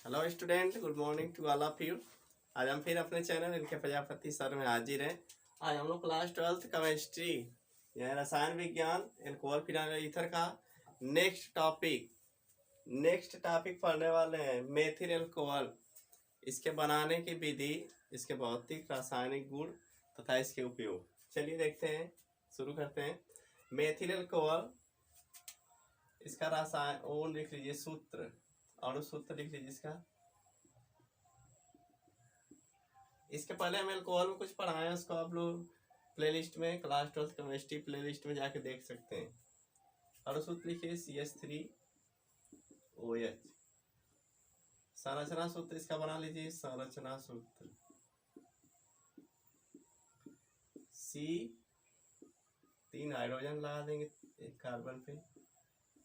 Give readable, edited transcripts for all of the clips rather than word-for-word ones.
Hello student, good morning to all of you. आज हम फिर अपने चैनल इनके प्रजापति सर में हाजिर हैं। आज हम लोग क्लास 12th केमिस्ट्री यानी रसायन विज्ञान एल्कोहल फिनाइल ईथर का नेक्स्ट टॉपिक पढ़ने वाले हैं, मेथिल एल्कोहल। इसके बनाने की विधि, इसके भौतिक रासायनिक गुण तथा इसके उपयोग। चलिए देखते हैं, शुरू करते हैं। मेथिल एल्कोहल, इसका रसायन वो लिख लीजिए, सूत्र और सूत्र लिख लीजिए इसका। इसके पहले हम एल्कोहल में कुछ पढ़ाए हैं, उसको आप लोग प्लेलिस्ट में, क्लास 12 केमिस्ट्री प्लेलिस्ट में जाके देख सकते हैं। और सूत्र लिखिए CH3OH। संरचना सूत्र इसका बना लीजिए, संरचना सूत्र C 3 हाइड्रोजन लगा देंगे एक कार्बन पे,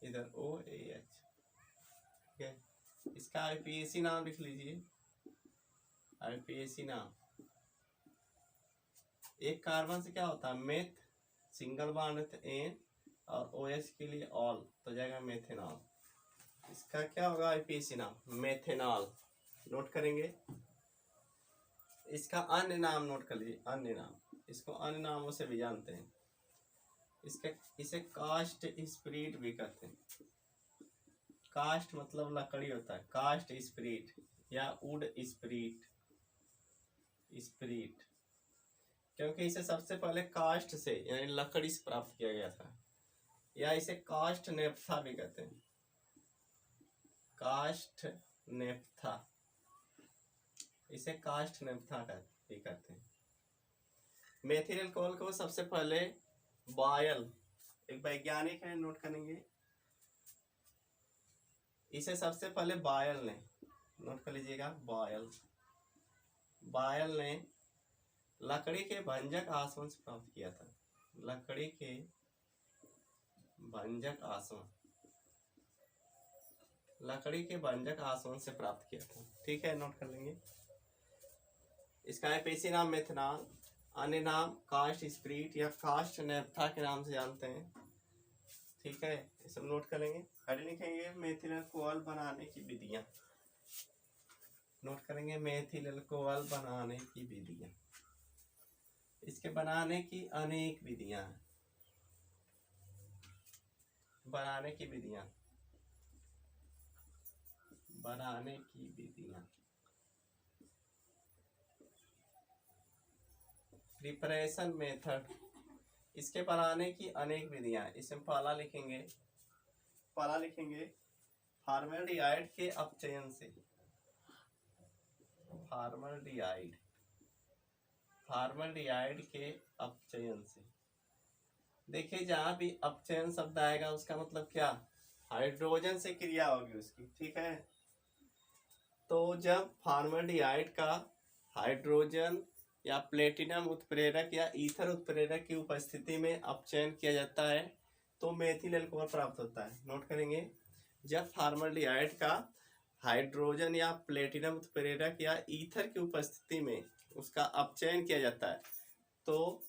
इधर OH। ठीक है, इसका IPAC नाम लिख लीजिए, IPAC नाम। एक कार्बन से क्या होता है, मेथ, सिंगल बॉन्ड N, और OH के लिए ऑल, तो जाएगा मेथेनॉल। इसका क्या होगा, IPAC नाम मेथेनॉल। नोट करेंगे। इसका अन्य नाम नोट कर लीजिए, अन्य नाम, इसको अन्य नामों से भी जानते हैं। इसे कास्ट स्पिरिट भी कहते हैं। कास्ट मतलब लकड़ी होता है, कास्ट स्पिरिट या वुड स्पिरिट, क्योंकि इसे सबसे पहले कास्ट से यानी लकड़ी से प्राप्त किया गया था। या इसे कास्ट नेफ्था भी कहते हैं, कास्ट नेफ्था, इसे कास्ट नेफ्था भी कहते हैं। मेथिल एल्कोहल को सबसे पहले बॉयल, एक वैज्ञानिक है, नोट करेंगे। इसे सबसे पहले बॉयल ने, नोट कर लीजिएगा, बॉयल ने लकड़ी के भंजक आसवन से प्राप्त किया था। लकड़ी के भंजक आसवन से प्राप्त किया था। ठीक है, नोट कर लेंगे। इसका IPAC नाम मेथनॉल, अन्य नाम कास्ट स्पिरिट या कास्ट नेफ्था के नाम से जानते हैं। ठीक है, ये सब नोट कर लेंगे। आगे लिखेंगे मेथिल एल्कोहल बनाने की विधियां। नोट करेंगे मेथिल एल्कोहल बनाने की विधियां। इसके बनाने की अनेक विधियां हैं। बनाने की विधियां प्रिपरेशन मेथड, इसके बनाने की अनेक विधियां। इसमें पहला लिखेंगे फॉर्मल्डिहाइड के अपचयन से। फॉर्मल्डिहाइड के अपचयन से। देखिए, जहां भी अपचयन शब्द आएगा उसका मतलब क्या, हाइड्रोजन से क्रिया होगी उसकी। ठीक है, तो जब फॉर्मल्डिहाइड का हाइड्रोजन या प्लेटिनम उत्प्रेरक या ईथर उत्प्रेरक की उपस्थिति में अपचयन किया जाता है तो मेथिल एल्कोहल प्राप्त होता है। नोट करेंगे, जब फॉर्मल्डिहाइड का हाइड्रोजन या प्लेटिनम उत्प्रेरक या ईथर की उपस्थिति में उसका अपचयन किया जाता है तो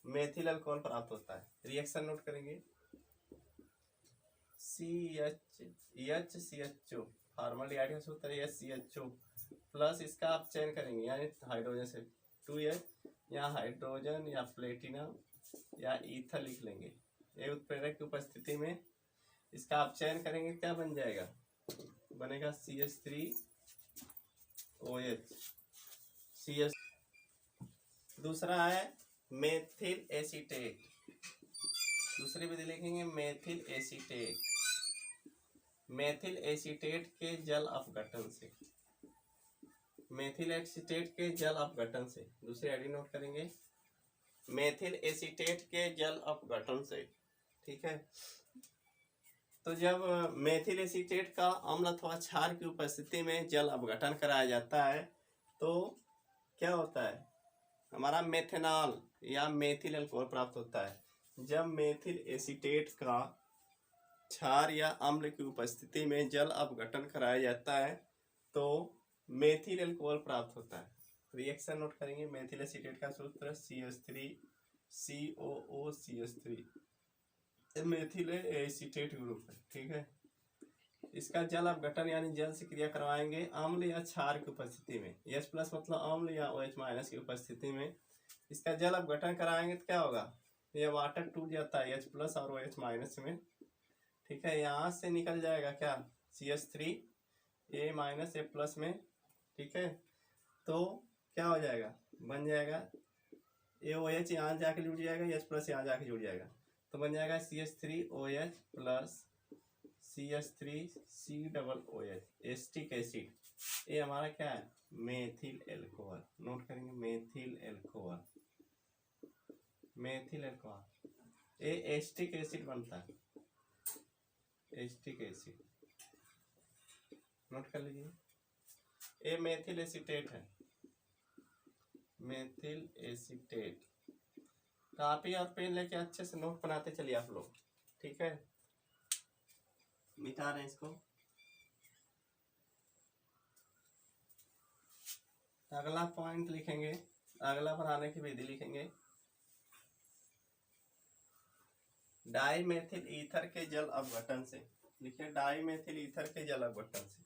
मेथिल अल्कोहल प्राप्त होता है। रिएक्शन नोट करेंगे, CHCHO, फॉर्मल्डिहाइड का सूत्र है CHO प्लस इसका अपचयन करेंगे यानी हाइड्रोजन से 2H, या हाइड्रोजन या प्लेटिनम या ईथर लिख लेंगे। ये उत्प्रेरक की उपस्थिति में इसका अपचयन करेंगे, क्या बन जाएगा, बनेगा CH3OH। दूसरा है मेथिल एसीटेट। दूसरी विधि लिखेंगे मेथिल एसीटेट के जल अपघटन से। दूसरी आईडी नोट करेंगे, मेथिल एसीटेट के जल अपघटन से। ठीक है, तो जब मेथिल एसीटेट का अम्ल अथवा क्षार की उपस्थिति में जल अपघटन कराया जाता है तो क्या होता है, हमारा मेथेनॉल या मेथिल एल्कोहल प्राप्त होता है। जब मेथिल एसीटेट का क्षार या अम्ल की उपस्थिति में जल अपघटन कराया जाता है तो मेथिल एल्कोहल प्राप्त होता है। रिएक्शन नोट करेंगे, मेथिल एसीटेट का सूत्र CH3COOCH3, मेथिल एसीटेट ग्रुप है। ठीक है, इसका जल अपघटन यानी जल से क्रिया करवाएंगे अम्ल या क्षार की उपस्थिति में। H प्लस मतलब अम्ल या OH माइनस की उपस्थिति में इसका जल अपघटन कराएंगे तो क्या होगा, ये वाटर टूट जाता है H प्लस और OH माइनस में। ठीक है, यहाँ से निकल जाएगा क्या, CH3 A minus A plus में। ठीक है, तो क्या हो जाएगा, बन जाएगा AOH यहाँ जाके जुड़ जाएगा, H प्लस यहाँ जाके जुड़ जाएगा, तो बन जाएगा CH3OH plus CH3C double OH acetic acid. ये हमारा क्या है, मेथिल एल्कोहल। नोट करेंगे मेथिल एल्कोहल, मेथिल एल्कोहल। ये एस्टिक एसिड बनता है, एस्टिक एसिड नोट कर लीजिए। ये मेथिल एसीटेट है, मेथिल एसीटेट। कॉपी और पेन लेके अच्छे से नोट बनाते चलिए आप लोग। ठीक है, मिटा रहे हैं इसको। अगला पॉइंट लिखेंगे, अगला बनाने की विधि लिखेंगे। डाईमेथिल ईथर के जल अपघटन से, लिखिए डाईमेथिल ईथर के जल अपघटन से।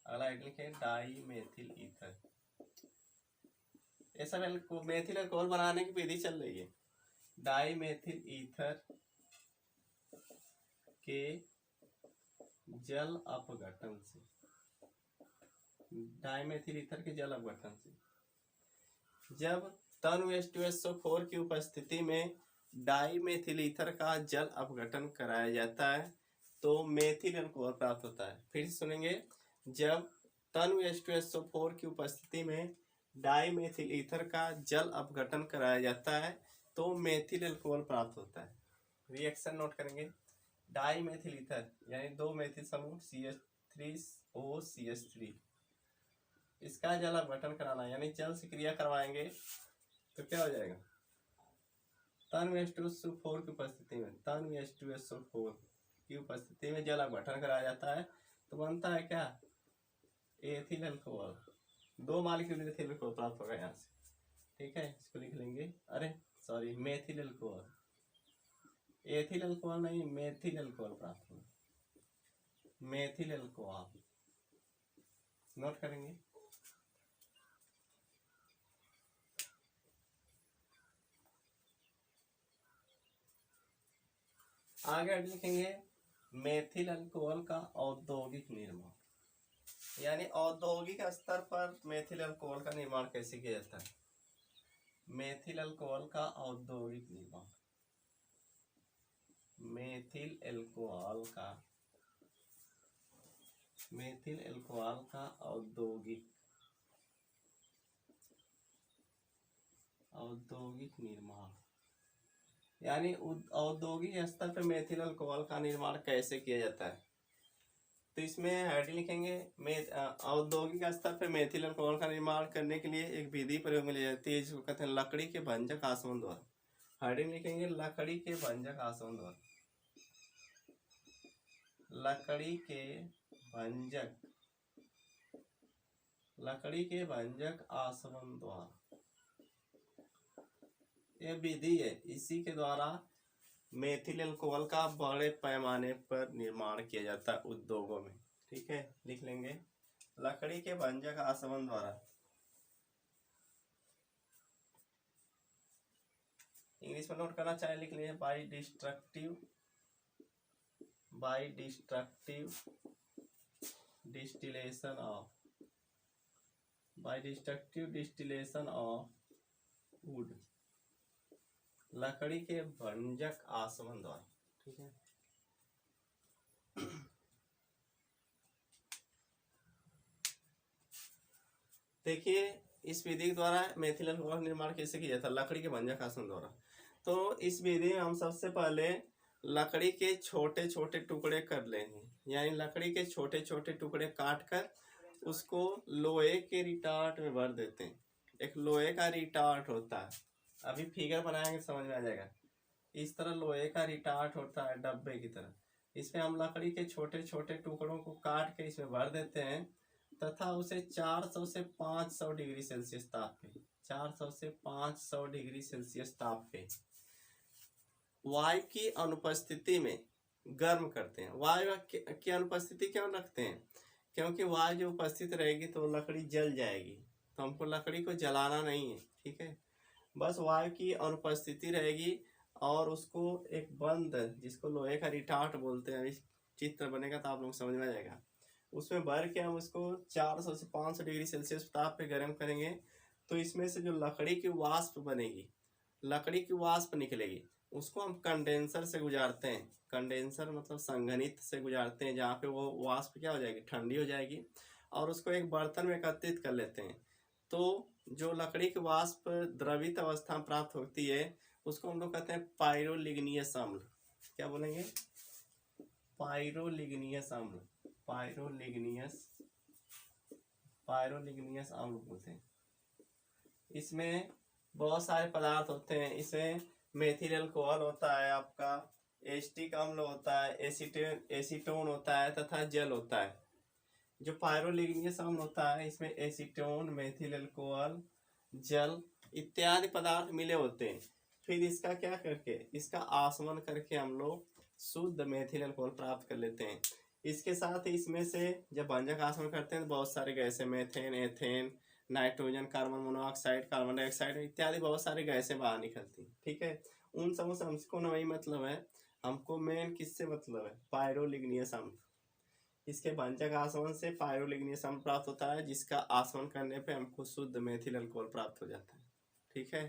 अगला लिखिए डाईमेथिल ईथर। ये सब मेथिल अल्कोहल बनाने की विधि चल रही है। डाईमेथिल ईथर के जल अपघटन से, डाईमेथिल ईथर के जल अपघटन से जब तनु H2SO4 की उपस्थिति में डाईमेथिल ईथर का जल अपघटन कराया जाता है तो मेथिल अल्कोहल प्राप्त होता है। फिर सुनेंगे, जब तनु H2SO4 की उपस्थिति में डाईमेथिल ईथर का जल अपघटन कराया जाता है तो मेथिल अल्कोहल प्राप्त होता है। रिएक्शन नोट करेंगे, डाईमेथिल ईथर यानी दो मेथिल समूह CH3OCH3, इसका जल अपघटन कराना यानी जल से क्रिया करवाएंगे तो क्या हो जाएगा, तनु H2SO4 की उपस्थिति में, तनु H2SO4 की उपस्थिति में जल अपघटन कराया जाता है तो बनता है क्या, एथिल अल्कोहल। दो मॉलिक्यूल एथिल अल्कोहल प्राप्त होगा यहाँ से। ठीक है, इसको लिख लेंगे, अरे sorry methyl alcohol, ethyl alcohol नहीं मेथिल अल्कोहल प्राप्त होगा, मेथिल अल्कोहल नोट करेंगे। आगे लिखेंगे मेथिल अल्कोहल का औद्योगिक निर्माण, यानी औद्योगिक स्तर पर मेथिल अल्कोहल का निर्माण कैसे किया जाता है। मेथिल अल्कोहल का औद्योगिक निर्माण, मेथिल अल्कोहल का, मेथिल अल्कोहल का औद्योगिक निर्माण, यानी औद्योगिक स्तर पर मेथिल अल्कोहल का निर्माण कैसे किया जाता है। तो इसमें हेडिंग लिखेंगे, औद्योगिक स्तर पर मेथिल अल्कोहल का निर्माण करने के लिए एक विधि प्रयोग में ली जाती है जिसको कहते हैं लकड़ी के भंजक आसवन द्वारा। हेडिंग लिखेंगे लकड़ी के भंजक आसवन द्वारा, लकड़ी के भंजक आसवन द्वारा यह विधि है, इसी के द्वारा मेथिल अल्कोहल का बड़े पैमाने पर निर्माण किया जाता है उद्योगों में। ठीक है, लिख लेंगे लकड़ी के भंजक आसवन द्वारा। इंग्लिश में नोट करना चाहे लिख लीजिए, by destructive distillation of would, लकड़ी के भंजक आसवन द्वारा। ठीक है, देखिए इस विधि के द्वारा मेथिल अल्कोहल निर्माण कैसे किया जाता है, लकड़ी के भंजक आसवन द्वारा। तो इस विधि में हम सबसे पहले लकड़ी के छोटे छोटे टुकड़े कर लेंगे, यानी लकड़ी के छोटे छोटे टुकड़े काट कर उसको लोहे के रिटार्ट में भर देते हैं। एक लोहे का रिटार्ट होता है, अभी फिगर बनाएंगे समझ में आ जाएगा। इस तरह लोहे का रिटार्ट होता है डब्बे की तरह, इसमें हम लकड़ी के छोटे छोटे टुकड़ों को काट के इसमें भर देते हैं तथा उसे 400 से 500 डिग्री सेल्सियस ताप पे, 400 से 500 डिग्री सेल्सियस ताप पे वायु की अनुपस्थिति में गर्म करते हैं। वायु की अनुपस्थिति क्यों रखते हैं? क्योंकि वायु जो उपस्थित रहेगी तो लकड़ी जल जाएगी, तो हमको लकड़ी को जलाना नहीं है, ठीक है। बस वायु की अनुपस्थिति रहेगी और उसको एक बंद, जिसको लोहे का रिटार्ट बोलते हैं, इस चित्र बनेगा तो आप लोग समझ में आ जाएगा, उसमें भर के हम उसको 400 से 500 डिग्री सेल्सियस ताप पे गर्म करेंगे। तो इसमें से जो लकड़ी की वाष्प बनेगी, लकड़ी की वाष्प निकलेगी, उसको हम कंडेंसर से गुजारते हैं। कंडेंसर मतलब संघनित से गुजारते हैं, जहाँ पे वो वाष्प क्या हो जाएगी, ठंडी हो जाएगी, और उसको एक बर्तन में एकत्रित कर लेते हैं। तो जो लकड़ी की वाष्प द्रवित अवस्था में प्राप्त होती है, उसको हम लोग कहते हैं पाइरोलिग्नियस अम्ल। क्या बोलेंगे? पाइरोलिग्नियस अम्ल। पाइरोलिग्नियस अम्ल बोलते हैं। इसमें बहुत सारे पदार्थ होते हैं। इसमें मेथिल अल्कोहल होता है, आपका एसिटिक अम्ल होता है, एसीटोन होता है तथा जल होता है। जो पाइरोलिग्नियस अम्ल होता है, इसमें एसीटोन, मेथिल अल्कोहल, जल इत्यादि पदार्थ मिले होते हैं। फिर इसका क्या करके, इसका आसमन करके हम लोग शुद्ध मेथिल अल्कोहल प्राप्त कर लेते हैं। इसके साथ ही इसमें से जब भंजक आसमन करते हैं तो बहुत सारे गैसें, methane, ethane, nitrogen, carbon monoxide, carbon dioxide इत्यादि बहुत सारे गैसें बाहर निकलती हैं, ठीक है। उन सबों से हमको ना वही मतलब है, हमको मेन किससे मतलब है, पाइरोलिग्नियस अम्ल। इसके भंजक आसमन से पाइरोलिग्नियस अम्ल प्राप्त होता है, जिसका आसमन करने पे हमको शुद्ध मेथिल अल्कोहल प्राप्त हो जाता है, ठीक है।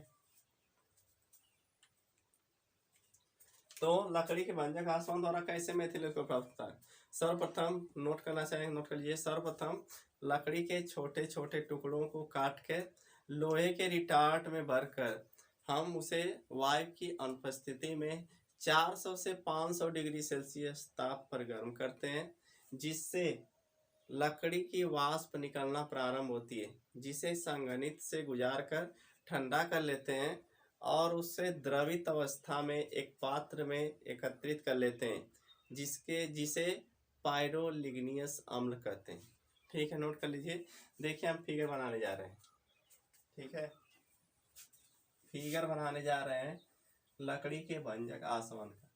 तो लकड़ी के भंजक आसमन द्वारा कैसे मेथिल अल्कोहल प्राप्त होता है? सर्वप्रथम नोट करना चाहेंगे, नोट कर लीजिए। सर्वप्रथम लकड़ी के छोटे छोटे टुकड़ों को काट के लोहे के रिटार्ट में भरकर हम उसे वायु की अनुपस्थिति में 400 से 500 डिग्री सेल्सियस ताप पर गर्म करते हैं, जिससे लकड़ी की वाष्प निकलना प्रारंभ होती है, जिसे संघनित से गुजार कर ठंडा कर लेते हैं और उससे द्रवित अवस्था में एक पात्र में एकत्रित कर लेते हैं, जिसे पाइरोलिग्नियस अम्ल कहते हैं, ठीक है। नोट कर लीजिए। देखिए हम फिगर बनाने जा रहे हैं, ठीक है। फिगर बनाने जा रहे हैं लकड़ी के भंजक आसमन का।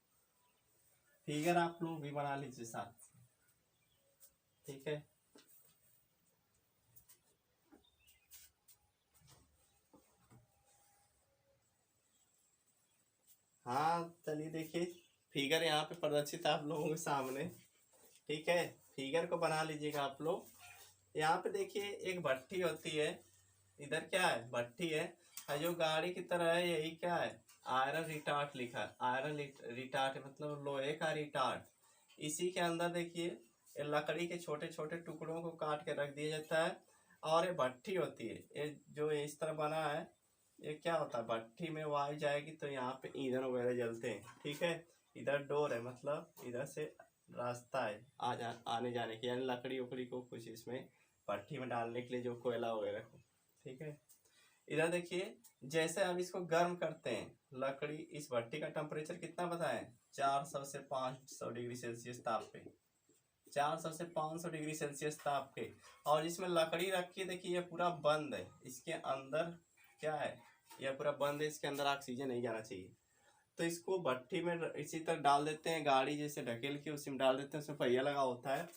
फिगर आप लोग भी बना लीजिए साथ, ठीक है। हाँ चलिए देखिए, फिगर यहाँ पे प्रदर्शित आप लोगों के सामने, ठीक है। फिगर को बना लीजिएगा आप लोग। यहाँ पे देखिए एक भट्ठी होती है, इधर क्या है, भट्ठी है, और जो गाड़ी की तरह है यही क्या है, आयरन रिटार्ट लिखा है। आयरन रिटार्ट मतलब लोहे का रिटार्ट। इसी के अंदर देखिए लकड़ी के छोटे छोटे टुकड़ों को काट के रख दिया जाता है, और ये भट्ठी होती है। ये जो इस तरह बना है, ये क्या होता है, भट्ठी में वायु जाएगी तो यहाँ पे ईंधन वगैरह जलते हैं, ठीक है। इधर डोर है, मतलब इधर से रास्ता है आने जाने की, यानी लकड़ी उकड़ी को कुछ इसमें भट्ठी में डालने के लिए, जो कोयला वगैरह को, ठीक है। इधर देखिए, जैसे हम इसको गर्म करते हैं, लकड़ी, इस भट्टी का टेम्परेचर कितना बताएं, 400 से 500 डिग्री सेल्सियस ताप पे, 400 से 500 डिग्री सेल्सियस ताप पे। और इसमें लकड़ी रखी, देखिए ये पूरा बंद है, इसके अंदर क्या है, यह पूरा बंद है, इसके अंदर ऑक्सीजन नहीं जाना चाहिए। तो इसको भट्टी में इसी तरह डाल देते हैं, गाड़ी जैसे ढकेल के उसी में डाल देते हैं, उसमें पहिया लगा होता है,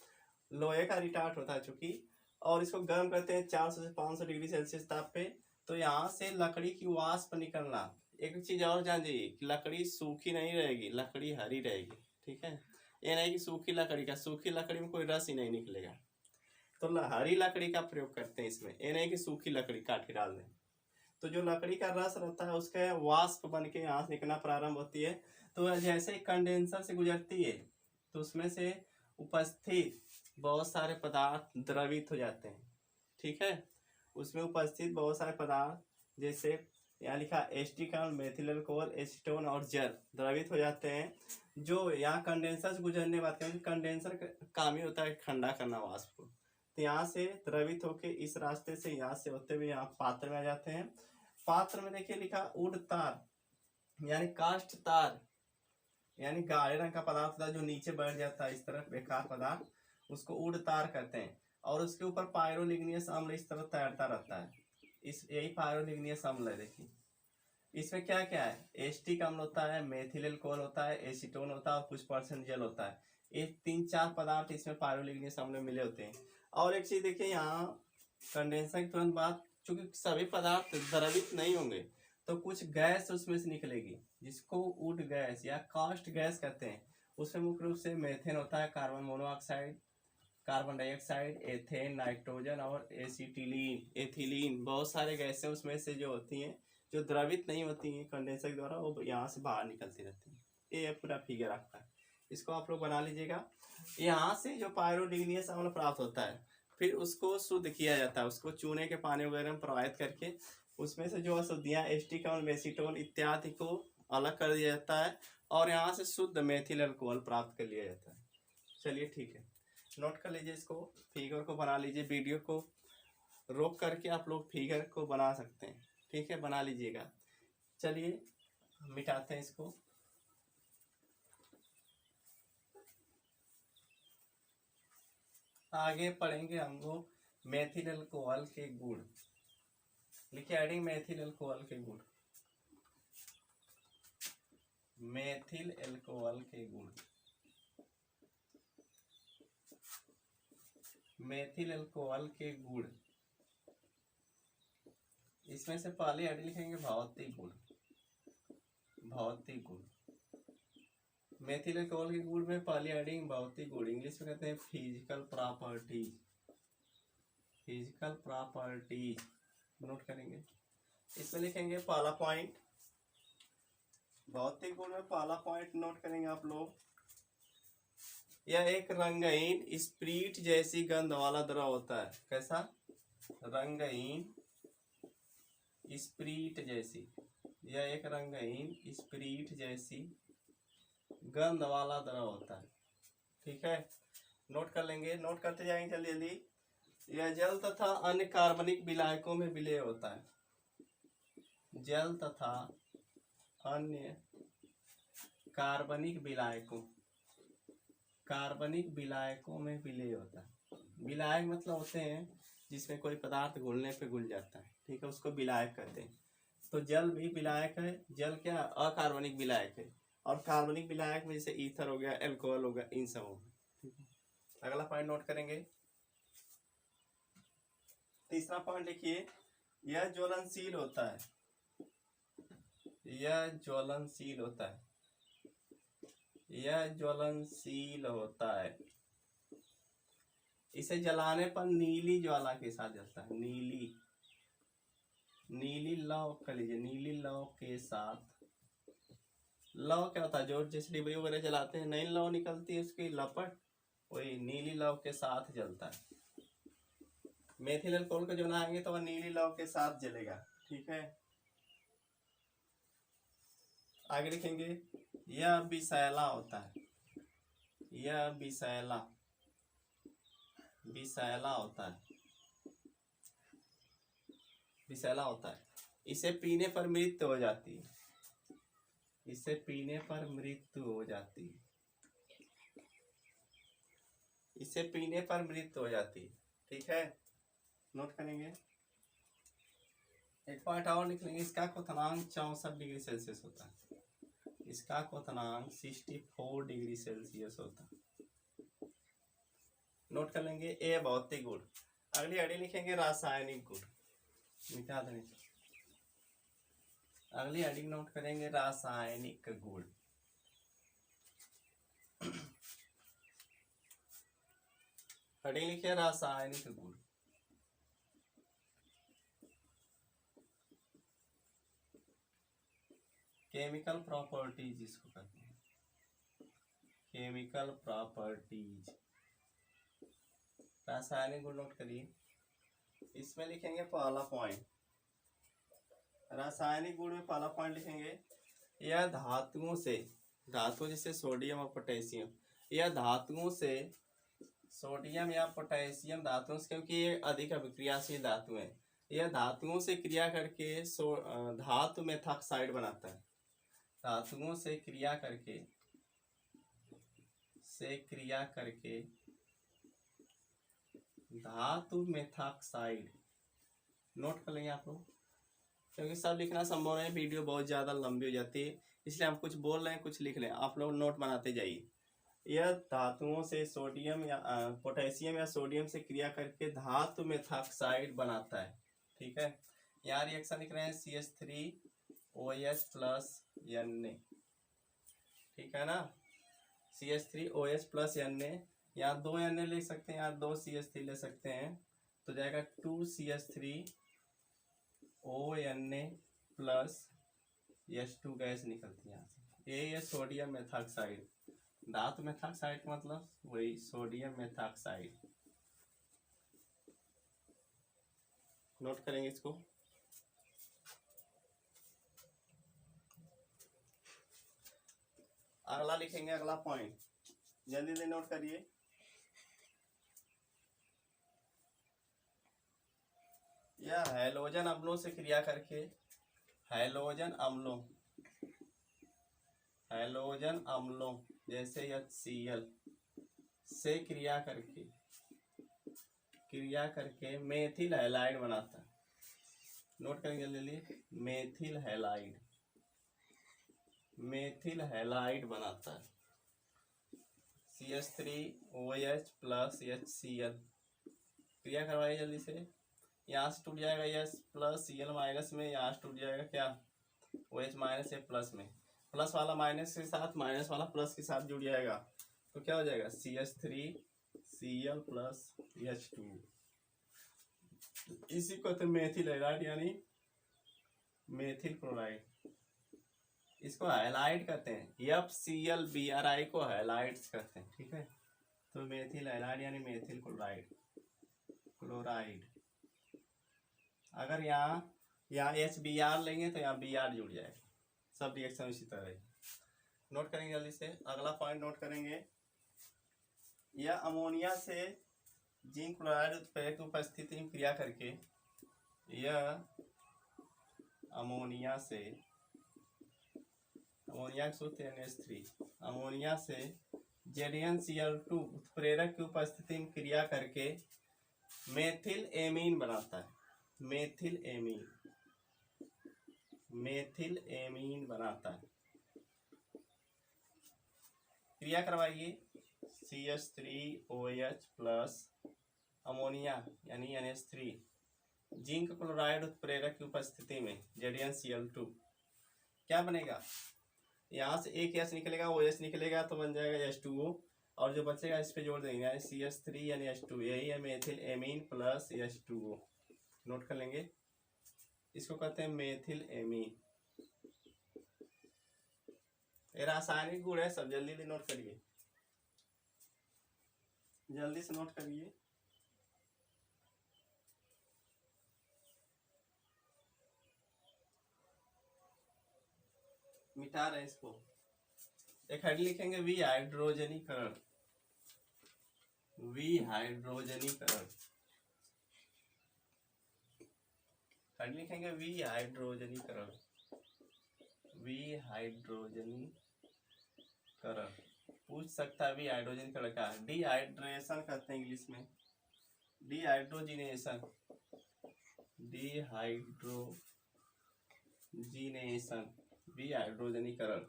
लोहे का रिटार्ट होता है चूंकि, और इसको गर्म करते हैं 400 से 500 डिग्री सेल्सियस ताप पे। तो यहाँ से लकड़ी की वाष्प निकलना। एक चीज और जान जाइए कि लकड़ी सूखी नहीं रहेगी, लकड़ी हरी रहेगी, ठीक है। ये नहीं कि सूखी लकड़ी में कोई रस ही नहीं निकलेगा, तो हरी लकड़ी का प्रयोग करते हैं इसमें। ये नहीं कि सूखी लकड़ी काट के डाल दें। तो जो लकड़ी का रस रहता है उसके वाष्प बन के यहाँ से निकलना प्रारंभ होती है। तो जैसे ही कंडेंसर से गुजरती है तो उसमें से उपस्थित बहुत सारे पदार्थ द्रवित हो जाते हैं, ठीक है। उसमें उपस्थित बहुत सारे पदार्थ, जैसे यहाँ लिखा एसिटिक अम्ल, मेथिल अल्कोहल, एसीटोन और जल द्रवित हो जाते हैं। जो यहाँ कंडेंसर से गुजरने बात करें, कंडेंसर का काम ही होता है ठंडा करना वाष्प को। तो यहाँ से द्रवित होके इस रास्ते से, यहाँ से होते हुए यहाँ पात्र में आ जाते हैं। पात्र में देखिए लिखा उड तार, यानी काष्ठ तार, यानी गाढ़े रंग का पदार्थ होता है जो नीचे बैठ जाता है, इस तरह बेकार पदार्थ, उसको उड तार कहते हैं। और उसके ऊपर पाइरोलिग्नियस अम्ल इस तरह तैरता रहता है, इस यही पाइरोलिग्नियस अम्ल है। देखिए इसमें क्या क्या है, एस्टिक अम्ल होता है, मेथिल अल्कोहल होता है, एसीटोन होता है और कुछ परसेंट जल होता है। ये 3-4 पदार्थ इसमें पायरोलिग्नियस अम्ल में मिले होते हैं। और एक चीज देखिए यहाँ कंडेंसर की तुरंत बाद, चूंकि सभी पदार्थ द्रवित नहीं होंगे तो कुछ गैस उसमें से निकलेगी जिसको वुड गैस या कास्ट गैस कहते हैं। उसमें मुख्य रूप से मेथेन होता है, carbon monoxide, carbon dioxide, ethane, nitrogen और एसिटिलीन, एथिलीन, बहुत सारे गैसें उसमें से जो होती हैं जो द्रवित नहीं होती हैं कंडेंसर के द्वारा, वो यहाँ से बाहर निकलती रहती हैं। ये पूरा फिगर आपका है, इसको आप लोग बना लीजिएगा। यहाँ से जो पायरोडिग्नियस अम्ल प्राप्त होता है फिर उसको शुद्ध किया जाता है, उसको चूने के पानी वगैरह में प्रवाहित करके उसमें से जो अशुद्धियाँ एस्टिक अम्ल, मेसीटोन इत्यादि को अलग कर दिया जाता है और यहाँ से शुद्ध मेथिल अल्कोहल प्राप्त कर लिया जाता है। चलिए ठीक है, नोट कर लीजिए, इसको फिगर को बना लीजिए, वीडियो को रोक करके आप लोग फिगर को बना सकते हैं, ठीक है, बना लीजिएगा। चलिए मिटाते हैं इसको। आगे पढ़ेंगे हम लोग मेथिल अल्कोहल के गुण। लिखिए एडिंग मेथिल अल्कोहल के गुण, मेथिल अल्कोहल के गुण, मेथिल अल्कोहल के गुण। इसमें से पहले एड लिखेंगे भौतिक गुण, भौतिक गुण। मेथिल अल्कोहल के गुण में पहले एडिंग भौतिक गुण, इंग्लिश में कहते हैं physical properties, physical properties note करेंगे। इसमें लिखेंगे पहला पॉइंट, भौतिक गुण में पहला पॉइंट नोट करेंगे आप लोग, यह एक रंगहीन स्प्रीट जैसी गंध वाला द्रव होता है। कैसा? रंगहीन स्प्रीट जैसी, यह एक रंगहीन स्प्रीट जैसी गंध वाला द्रव होता है, ठीक है, नोट कर लेंगे, नोट करते जाएंगे जल्दी जल्दी। यह जल तथा अन्य कार्बनिक विलायकों में विलय होता है, जल तथा अन्य कार्बनिक विलायकों, कार्बनिक विलायकों में विलय होता है। विलायक मतलब होते हैं जिसमें कोई पदार्थ घुलने पे घुल जाता है, ठीक है, उसको विलायक कहते हैं। तो जल भी विलायक है, जल क्या अकार्बनिक विलायक है, और कार्बनिक विलायक में जैसे ईथर हो गया, एल्कोहल हो गया, इन सब हो गया, ठीक है। अगला पॉइंट नोट करेंगे, तीसरा पॉइंट लिखिए, यह ज्वलनशील होता है, यह ज्वलनशील होता है, यह ज्वलनशील होता है। इसे जलाने पर नीली ज्वाला के साथ जलता है, नीली, नीली लौ कर लीजिए, नीली लौ के साथ। लौ क्या होता है, जो जिस डिबरी वगैरह जलाते हैं नई लौ निकलती है उसकी लपट, वही नीली लौ के साथ जलता है। मेथिल अल्कोहल को जो बनाएंगे तो वह नीली लौ के साथ जलेगा, ठीक है। आगे लिखेंगे, यह विषैला होता है, यह विषैला, विषैला होता है, विषैला होता है। इसे पीने पर मृत्यु हो जाती है, इसे पीने पर मृत्यु हो जाती है, इसे पीने पर मृत्यु हो जाती है, ठीक है, नोट करेंगे। एक पॉइंट और लिख लेंगे, इसका क्वथनांक 64 डिग्री सेल्सियस होता है, इसका क्वथनांक 64 डिग्री सेल्सियस होता है, नोट कर लेंगे। ए भौतिक गुण। अगली हेडिंग लिखेंगे रासायनिक गुण, मिटा देंगे। अगली हेडिंग नोट करेंगे रासायनिक गुण। हेडिंग लिखिए रासायनिक गुण। केमिकल प्रॉपर्टीज इसको कहते हैं, केमिकल प्रॉपर्टीज, रासायनिक गुण नोट करिए। इसमें लिखेंगे पहला पॉइंट, रासायनिक गुण में पहला पॉइंट लिखेंगे, यह धातुओं से, धातु जैसे सोडियम और पोटेशियम, यह धातुओं से, सोडियम या पोटेशियम धातुओं से, क्योंकि ये अधिक अभिक्रियाशील धातु है, यह धातुओं से क्रिया करके धातु मेथॉक्साइड बनाता है, धातुओं से क्रिया करके, से क्रिया करके धातु मेथॉक्साइड, नोट कर लेंगे आप लोग। क्योंकि सब लिखना संभव नहीं, वीडियो बहुत ज़्यादा लंबी हो जाती है, इसलिए हम कुछ बोल रहे हैं कुछ लिख लें, आप लोग नोट बनाते जाइए। यह धातुओं से सोडियम या पोटेशियम या सोडियम से क्रिया करके धातु मेथॉक्साइड बनाता है। ठीक है, यहाँ रिएक्शन लिख रहे हैं CH3OH प्लस Na। ठीक है ना, CH3OH प्लस Na, यहाँ 2 Na लिख सकते हैं, यहाँ 2 CH3 ले सकते हैं, तो जाएगा 2CH3ONa प्लस H2 गैस निकलती है यहाँ से। ये सोडियम मेथॉक्साइड, धातु मेथॉक्साइड का मतलब वही सोडियम मेथॉक्साइड। नोट करेंगे इसको। अगला लिखेंगे, अगला पॉइंट जल्दी से नोट करिए। यह हैलोजन अम्लों से क्रिया करके, हैलोजन अम्लों जैसे HCl से क्रिया करके मेथिल हैलाइड बनाता है। नोट करेंगे जल्दी, मेथिल हैलाइड बनाता है। CH3OH प्लस HCl, क्रिया करवाइए जल्दी से। यहाँ से टूट जाएगा H प्लस Cl माइनस में, यहाँ से टूट जाएगा क्या, OH माइनस या प्लस में, प्लस वाला माइनस के साथ, माइनस वाला प्लस के साथ जुड़ जाएगा, तो क्या हो जाएगा CH3Cl प्लस H2। इसी को तो मेथिल हैलाइड यानी मेथिल क्लोराइड, इसको हैलाइड कहते हैं। FClBrI को हैलाइड्स कहते हैं। ठीक है, तो मेथिल हैलाइड यानी मेथिल क्लोराइड। अगर यहाँ HBr लेंगे तो यहाँ Br जुड़ जाएगा, सब रिएक्शन इसी तरह है। नोट करेंगे जल्दी से, अगला पॉइंट नोट करेंगे। यह अमोनिया से जिंक क्लोराइड उत्प्रेरक की उपस्थिति में क्रिया करके, यह अमोनिया सूत्र NH3, अमोनिया से ZnCl2 उत्प्रेरक की उपस्थिति में क्रिया करके मेथिल एमीन बनाता है। मेथिल एमीन बनाता है। क्रिया करवाइए, CH3OH प्लस अमोनिया यानी NH3 जिंक क्लोराइड उत्प्रेरक की उपस्थिति में ZnCl2 क्या बनेगा, यहाँ से एक H निकलेगा, OH निकलेगा तो बन जाएगा H2O, और जो बचेगा इस पे जोड़ देंगे CH3 यानी H2, यही है methyl amine plus H2O। Note कर लेंगे, इसको कहते हैं मेथिल एमीन। ये रासायनिक गुण है, सब जल्दी से नोट करिए, जल्दी से नोट करिए। मिटा रहे इसको। एक हेड लिखेंगे विहाइड्रोजनीकरण, हेड लिखेंगे विहाइड्रोजनीकरण। पूछ सकता है विहाइड्रोजनीकरण का, डिहाइड्रेशन कहते हैं इंग्लिश में, डिहाइड्रोजिनेशन, विहाइड्रोजनीकरण।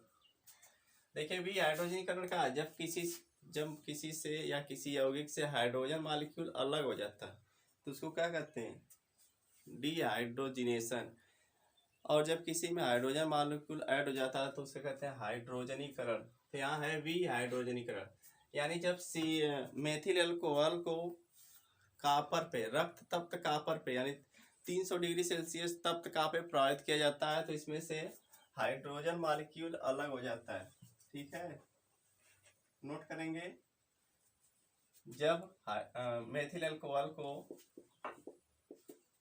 देखिए विहाइड्रोजनीकरण का, जब किसी से या किसी यौगिक से हाइड्रोजन मॉलिक्यूल अलग हो जाता है तो उसको क्या कहते हैं, डिहाइड्रोजिनेशन। और जब किसी में हाइड्रोजन मॉलिक्यूल ऐड हो जाता है तो उसे कहते हैं हाइड्रोजनीकरण। तो यहाँ है विहाइड्रोजनीकरण, यानी जब मेथिल अल्कोहल को कापर पे, रक्त तप्त कापर पे यानी 300 डिग्री सेल्सियस तप्त कापर पे प्रभावित किया जाता है तो इसमें से हाइड्रोजन मॉलिक्यूल अलग हो जाता है। ठीक है, नोट करेंगे, जब मेथिल अल्कोहल को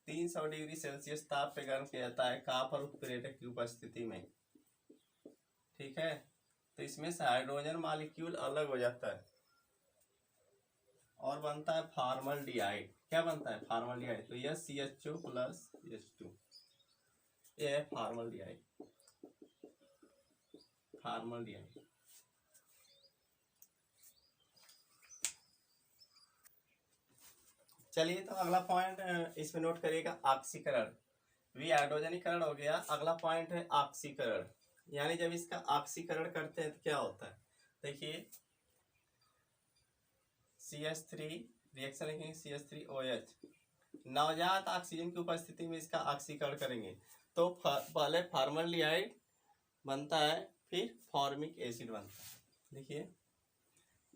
300 डिग्री सेल्सियस ताप पे गर्म किया जाता है कापर उत्प्रेरक की उपस्थिति में, ठीक है, तो इसमें से हाइड्रोजन मॉलिक्यूल अलग हो जाता है और बनता है फॉर्मल्डिहाइड। क्या बनता है, फॉर्मल्डिहाइड। तो यह CHO प्लस H2, यह है फॉर्मल्डिहाइड। चलिए, तो अगला पॉइंट इसमें नोट करिएगा, ऑक्सीकरण। विहाइड्रोजनीकरण हो गया। अगला पॉइंट है ऑक्सीकरण, यानी जब इसका ऑक्सीकरण करते हैं तो क्या होता है। देखिए CH3 रिएक्शन लिखेंगे CH3OH, नवजात ऑक्सीजन की उपस्थिति में इसका ऑक्सीकरण करेंगे तो पहले फॉर्मल्डिहाइड बनता है, फिर फॉर्मिक एसिड बनता है। देखिए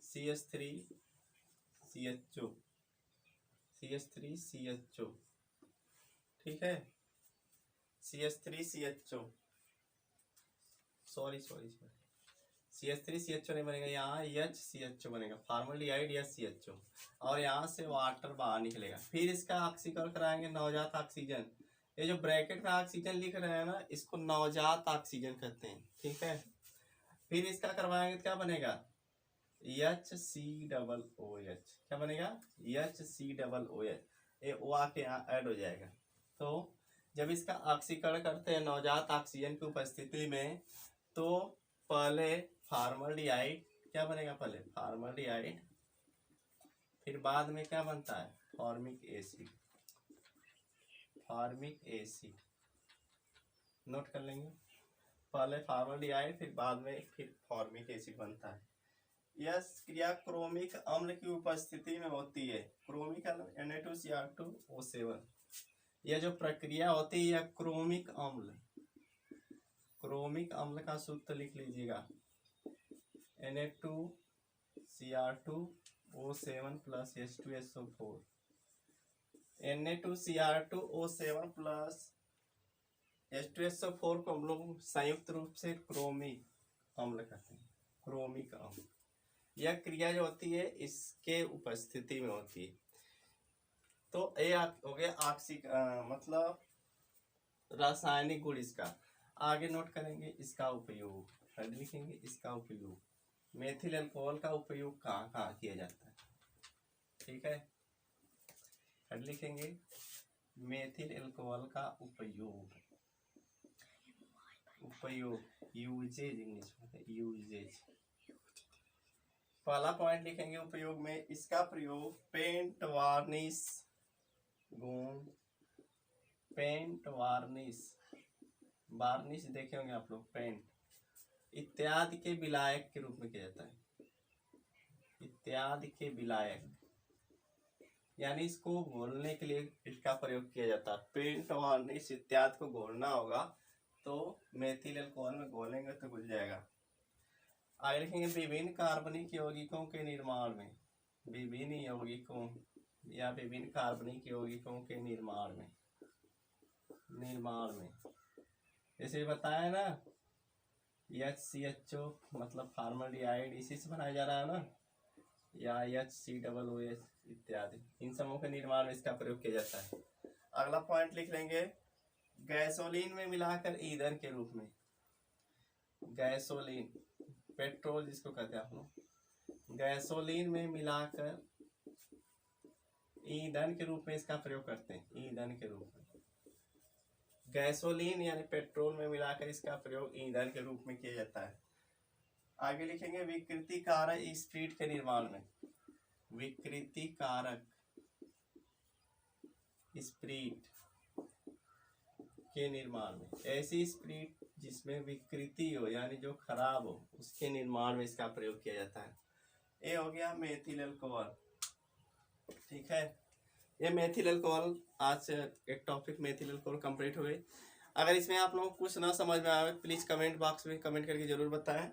CH3CHO, CH3CHO, ठीक है, CH3CHO, सॉरी CH3CHO नहीं बनेगा, यहाँ HCHO बनेगा, फॉर्मल्डिहाइड HCHO, और यहाँ से वाटर बाहर निकलेगा। फिर इसका ऑक्सीकरण कराएंगे नवजात ऑक्सीजन। ये जो ब्रैकेट में ऑक्सीजन लिख रहे हैं ना, इसको नवजात ऑक्सीजन कहते हैं, ठीक है। फिर इसका करवाएंगे तो क्या बनेगा, HCOOH, क्या बनेगा, HCOOH, ये O आके यहाँ ऐड हो जाएगा। तो जब इसका ऑक्सीकरण करते हैं नवजात ऑक्सीजन की उपस्थिति में, तो पहले फॉर्मल्डिहाइड क्या बनेगा, पहले फॉर्मल्डिहाइड, फिर बाद में क्या बनता है, formic acid, formic acid, note कर लेंगे, पहले फॉर्मल्डिहाइड फिर बाद में फिर फॉर्मिक एसिड बनता है। यह क्रिया क्रोमिक अम्ल की उपस्थिति में होती है। क्रोमिक अम्ल Na2Cr2O7, यह जो प्रक्रिया होती है यह क्रोमिक अम्ल, क्रोमिक अम्ल का सूत्र लिख लीजिएगा, Na2Cr2O7 plus H2SO4, Na2Cr2O7 plus H2SO4 को हम लोग संयुक्त रूप से क्रोमिक अम्ल कहते हैं, क्रोमिक अम्ल। यह क्रिया जो होती है इसके उपस्थिति में होती है। तो ये हो गया मतलब रासायनिक गुण इसका। आगे नोट करेंगे इसका उपयोग, लिखेंगे इसका उपयोग, मेथिल अल्कोहल का उपयोग कहाँ कहाँ किया जाता है, ठीक है। लिखेंगे मेथिल अल्कोहल का उपयोग, यूजेज, इंग्लिश में यूजेज। पहला पॉइंट लिखेंगे उपयोग में, इसका प्रयोग पेंट वार्निश गुण, पेंट वार्निश देखे होंगे आप लोग, पेंट इत्यादि के विलायक के रूप में किया जाता है, इत्यादि के विलायक, यानी इसको घोलने के लिए इसका प्रयोग किया जाता है। पेंट वार्निश इत्यादि को घोलना होगा तो मेथिल अल्कोहल में घोलेंगे तो घुल जाएगा। आगे लिखेंगे विभिन्न कार्बनिक यौगिकों के निर्माण में, विभिन्न यौगिकों या विभिन्न कार्बनिक यौगिकों के निर्माण में जैसे बताया ना, HCHO मतलब फॉर्मल्डिहाइड इसी से बनाया जा रहा है ना, या HCOOH इत्यादि, इन सबों के निर्माण में इसका प्रयोग किया जाता है। अगला पॉइंट लिख लेंगे, गैसोलीन में मिलाकर ईंधन के रूप में, गैसोलीन पेट्रोल जिसको कहते हैं आप लोग, गैसोलीन में मिलाकर ईंधन के रूप में इसका प्रयोग करते हैं, ईंधन के रूप में, गैसोलीन यानी पेट्रोल में मिलाकर इसका प्रयोग ईंधन के रूप में किया जाता है। आगे लिखेंगे विकृति कारक स्प्रीट के निर्माण में, विकृति कारक स्प्रीट के निर्माण में, ऐसी स्प्रीट जिसमें विकृति हो यानी जो खराब हो उसके निर्माण में इसका प्रयोग किया जाता है। ये हो गया मेथिल अल्कोहल, ठीक है। ये मेथिल अल्कोहल, आज से एक टॉपिक मेथिल अल्कोहल कंप्लीट हो गई। अगर इसमें आप लोगों को कुछ ना समझ में आए प्लीज़ कमेंट बॉक्स में कमेंट करके ज़रूर बताएं,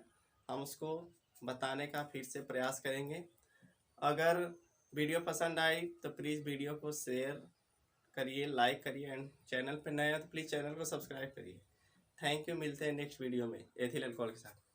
हम उसको बताने का फिर से प्रयास करेंगे। अगर वीडियो पसंद आई तो प्लीज़ वीडियो को शेयर करिए, लाइक करिए, एंड चैनल पर नए हो तो प्लीज़ चैनल को सब्सक्राइब करिए। थैंक यू, मिलते हैं नेक्स्ट वीडियो में एथिल अल्कोहल के साथ।